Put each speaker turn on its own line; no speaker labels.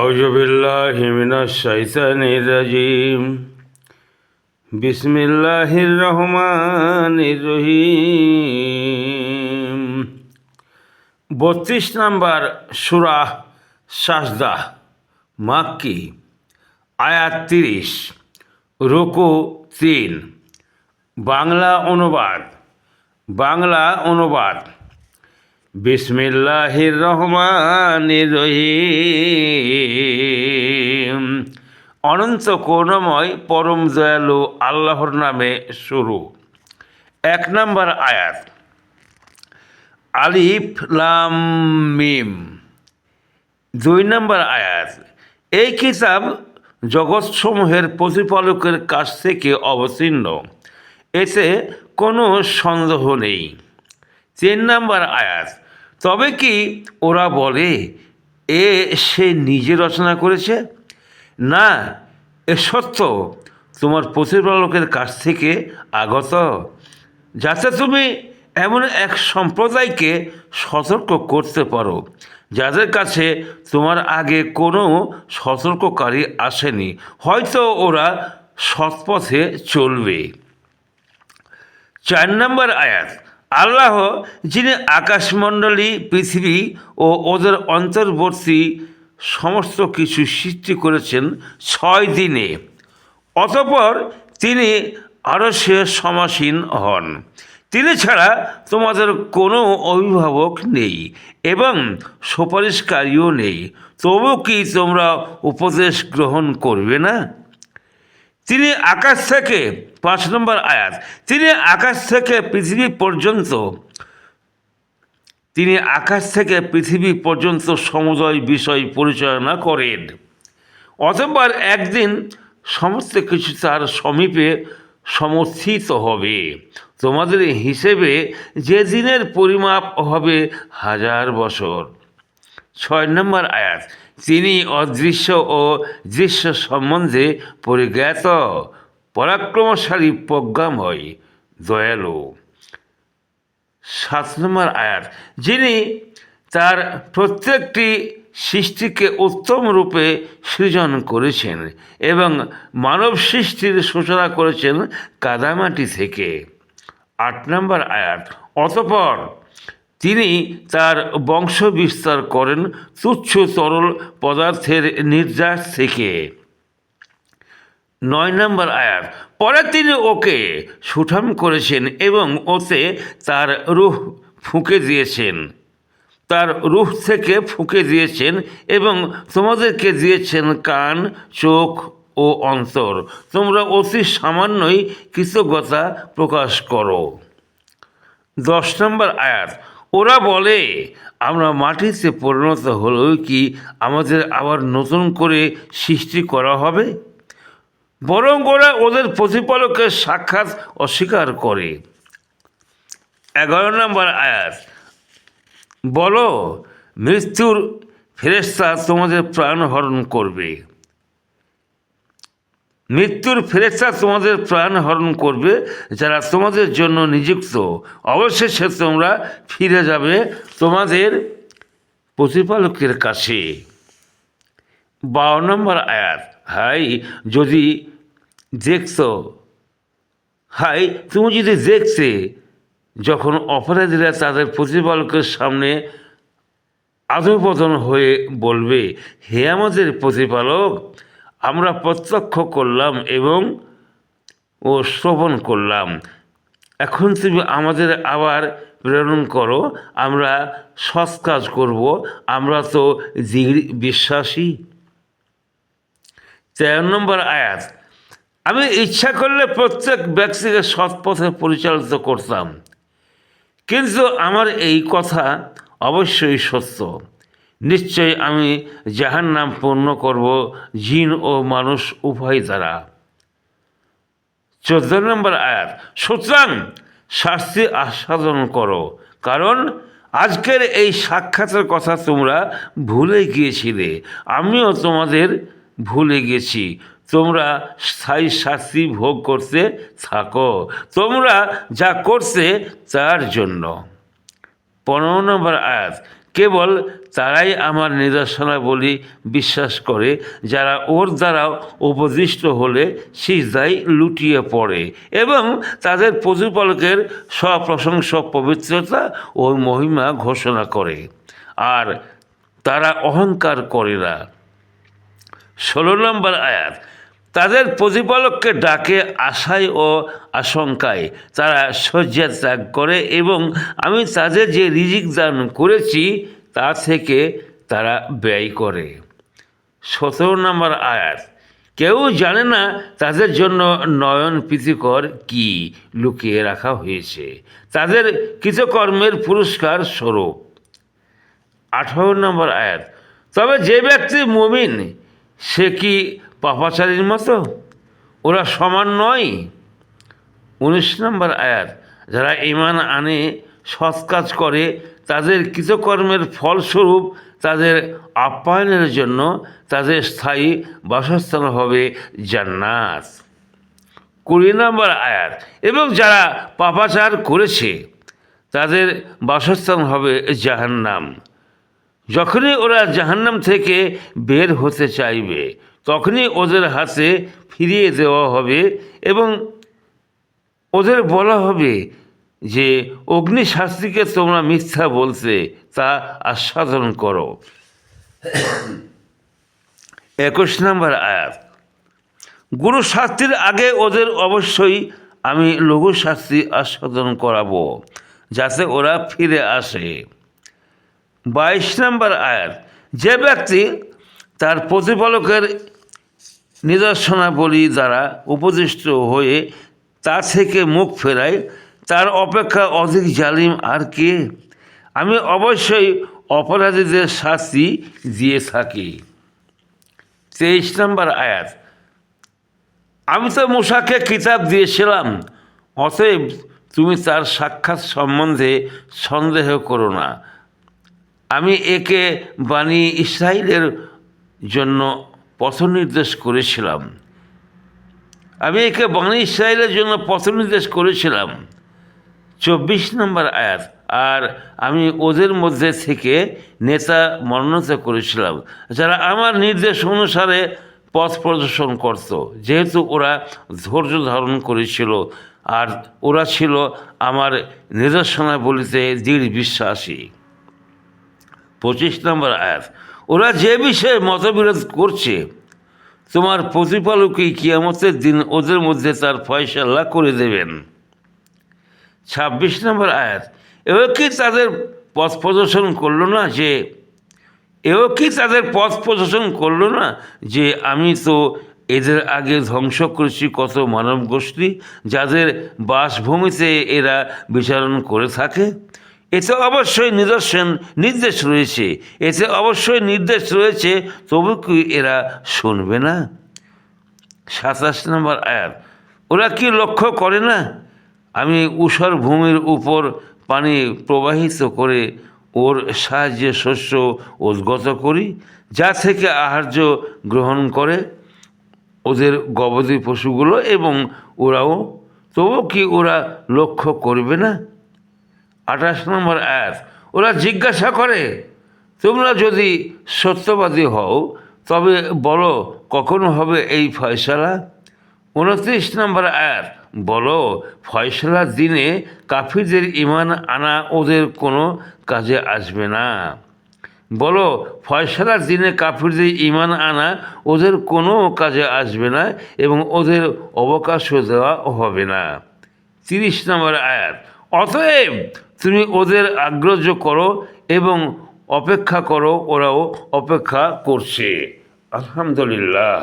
আউযু বিল্লাহি মিনাশ শাইতানির রাজিম। বিসমিল্লাহির রহমানির রহিম। 32 নম্বর সূরা সাজদা, মাক্কি, আয়াত 30, রুকু 3। বাংলা অনুবাদ। বিসমিল্লাহির রহমানির রহিম। অনন্ত করুণাময় পরম দয়ালু আল্লাহর নামে শুরু। 1 নম্বর আয়াত, আলিফ লাম মিম। 2 নম্বর আয়াত, এই কিতাব জগৎসমূহের প্রতিপালকের কাছ থেকে অবতীর্ণ, এতে কোনো সন্দেহ নেই। 3 নম্বর আয়াত, তবে কি ওরা বলে সে নিজে রচনা করেছে? না, এ সত্য তোমার প্রতিপালকের কাছ থেকে আগত, যাতে তুমি এমন এক সম্প্রদায়কে সতর্ক করতে পারো যাদের কাছে তোমার আগে কোনো সতর্ককারী আসেনি, হয়তো ওরা সৎপথে চলবে। 4 নম্বর আয়াত, আল্লাহ যিনি আকাশমণ্ডলী, পৃথিবী ও ওদের অন্তর্বর্তী সমস্ত কিছু সৃষ্টি করেছেন 6 দিনে, অতঃপর তিনি আরশে সমাসীন হন। তিনি ছাড়া তোমাদের কোনো অভিভাবক নেই এবং সুপারিশকারীও নেই, তবু কি তোমরা উপদেশ গ্রহণ করবে না? তিনি আকাশ থেকে 5 নম্বর আয়াত, তিনি আকাশ থেকে পৃথিবী পর্যন্ত সমুদয় বিষয় পরিচালনা করেন। অতঃপর একদিন সমস্ত কিছু তার সমীপে সমর্থিত হবে, তোমাদের হিসেবে যে দিনের পরিমাপ হবে 1000 বছর। 6 নম্বর আয়াত, তিনি অদৃশ্য ও দৃশ্য সম্বন্ধে পরিজ্ঞাত, পরাক্রমশালী, প্রজ্ঞাময়, দয়ালু। 7 নম্বর আয়াত, যিনি তার প্রত্যেকটি সৃষ্টিকে উত্তম রূপে সৃজন করেছেন এবং মানব সৃষ্টির সূচনা করেছেন কাদামাটি থেকে। 8 নম্বর আয়াত, অতঃপর তিনি তার বংশ বিস্তার করেন তুচ্ছ তরল পদার্থের নির্যাস থেকে। 9 নম্বর আয়াত, পরে তিনি ওকে সুঠাম করেছেন এবং ওতে তার রূহ থেকে ফুঁকে দিয়েছেন এবং তোমাদেরকে দিয়েছেন কান, চোখ ও অন্তর। তোমরা অতি সামান্যই কৃতজ্ঞতা প্রকাশ করো। 10 নম্বর আয়াত, ওরা বলে আমরা মাটিতে পরিণত হলেও কি আমাদের আবার নতুন করে সৃষ্টি করা হবে? বরং ওরা ওদের প্রতিপালকের সাক্ষাৎ অস্বীকার করে। 11 নম্বর আয়াত, বলো মৃত্যুর ফেরেশতা তোমাদের প্রাণ হরণ করবে, যারা তোমাদের জন্য নিযুক্ত, অবশেষে তোমরা ফিরে যাবে তোমাদের প্রতিপালকের কাছে। 12 নম্বর আয়াত, তুমি যদি দেখতে যখন অপরাধীরা তাদের প্রতিপালকের সামনে আধঃপতন হয়ে বলবে, হে আমাদের প্রতিপালক, আমরা প্রত্যক্ষ করলাম এবং শ্রবণ করলাম, এখন তুমি আমাদের আবার প্রেরণ করো, আমরা সৎ কাজ করব, আমরা তো বিশ্বাসী। 13 নম্বর আয়াত, আমি ইচ্ছা করলে প্রত্যেক ব্যক্তিকে সৎ পথে পরিচালিত করতাম, কিন্তু আমার এই কথা অবশ্যই সত্য, নিশ্চয়ই আমি জাহান্নাম পূর্ণ করব জিন ও মানুষ উভয় দ্বারা। 14 নম্বর আয়াত, সুতরাং শাস্তি আস্বাদন করো, কারণ আজকের এই সাক্ষাতের কথা তোমরা ভুলে গিয়েছিলে, আমিও তোমাদের ভুলে গেছি, তোমরা স্থায়ী শাস্তি ভোগ করতে থাকো, তোমরা যা করছে তার জন্য। 15 নম্বর আয়াত, কেবল তারাই আমার নিদর্শনাবলী বিশ্বাস করে, যারা ওর দ্বারা উপদিষ্ট হলে সিজদায় লুটিয়ে পড়ে এবং তাদের প্রতিপালকের স্বপ্রশংসা, পবিত্রতা ও মহিমা ঘোষণা করে, আর তারা অহংকার করে না। 16 নম্বর আয়াত, তাদের প্রতিপালককে ডাকে আশায় ও আশঙ্কায় তারা শয্যা ত্যাগ করে এবং আমি তাদের যে রিজিক দান করেছি তা থেকে তারা ব্যয় করে। 17 নম্বর আয়াত, কেউ জানে না তাদের জন্য নয়ন প্রীতিকর কি লুকিয়ে রাখা হয়েছে তাদের কৃতকর্মের পুরস্কার স্বরূপ। 18 নম্বর আয়াত, তবে যে ব্যক্তি মুমিন সে কি পাপাচারীর মতো? ওরা সমান নয়। 19 নম্বর আয়াত, যারা ঈমান আনে, সৎ কাজ করে, তাদের কৃতকর্মের ফলস্বরূপ তাদের আপ্যায়নের জন্য তাদের স্থায়ী বাসস্থান হবে জান্নাত। 20 নম্বর আয়াত, এবং যারা পাপাচার করেছে তাদের বাসস্থান হবে জাহান্নাম। যখনই ওরা জাহান্নাম থেকে বের হতে চাইবে তখনই ওদের হাতে ফিরিয়ে দেওয়া হবে এবং ওদের বলা হবে যে অগ্নি শাস্তিকে তোমরা মিথ্যা বলতে তা আস্বাদন করো। 21 নম্বর আয়াত, গুরু শাস্তির আগে ওদের অবশ্যই আমি লঘু শাস্তি আস্বাদন করাবো যাতে ওরা ফিরে আসে। 22 নম্বর আয়াত, যে ব্যক্তি তার প্রতিপালকের নিদর্শনাবলী দ্বারা উপদিষ্ট হয়ে তা থেকে মুখ ফেরায় তার অপেক্ষা অধিক জালিম আর কে? আমি অবশ্যই অপরাধীদের শাস্তি দিয়ে থাকি। 23 নম্বর আয়াত, আমি তো মূসাকে কিতাব দিয়েছিলাম, অতএব তুমি তার সাক্ষাৎ সম্বন্ধে সন্দেহ করো না। আমি একে বানি ইসরাইলের জন্য পথ নির্দেশ করেছিলাম। 24 নম্বর আয়াত, আর আমি ওদের মধ্যে থেকে নেতা মনোনীত করেছিলাম যারা আমার নির্দেশ অনুসারে পথ প্রদর্শন করত, যেহেতু ওরা ধৈর্য ধারণ করেছিল আর ওরা ছিল আমার নিদর্শনাবলীতে দৃঢ় বিশ্বাসী। 25 নম্বর আয়াত, ওরা যে বিষয়ে মতবিরোধ করছে তোমার প্রতিপালকই কিয়ামতের দিন ওদের মধ্যে তার ফয়সালা করে দেবেন। 26 নম্বর আয়াত, এও কি তাদের পথ প্রদর্শন করলো না যে আমি তো এদের আগে ধ্বংস করেছি কত মানব গোষ্ঠী যাদের বাসভূমিতে এরা বিচরণ করে থাকে। এতে অবশ্যই নির্দেশ রয়েছে, তবু কি এরা শুনবে না? 27 নম্বর আয়াত, ওরা কি লক্ষ্য করে না আমি ঊষর ভূমির উপর পানি প্রবাহিত করে ওর সাহায্যে শস্য উদ্গত করি, যা থেকে আহার্য গ্রহণ করে ওদের গবাদি পশুগুলো এবং তবু কি ওরা লক্ষ্য করবে না? 28 নম্বর আয়াত, ওরা জিজ্ঞাসা করে তোমরা যদি সত্যবাদী হও তবে বলো কখনো হবে এই ফয়সালা। 29 নম্বর আয়াত, বলো ফয়সালার দিনে কাফিরদের ঈমান আনা ওদের কোনো কাজে আসবে না। এবং ওদের অবকাশও দেওয়া হবে না। 30 নম্বর আয়াত, অতএব তুমি ওদের আগ্রহ করো এবং অপেক্ষা করো, ওরাও অপেক্ষা করছে। আলহামদুলিল্লাহ।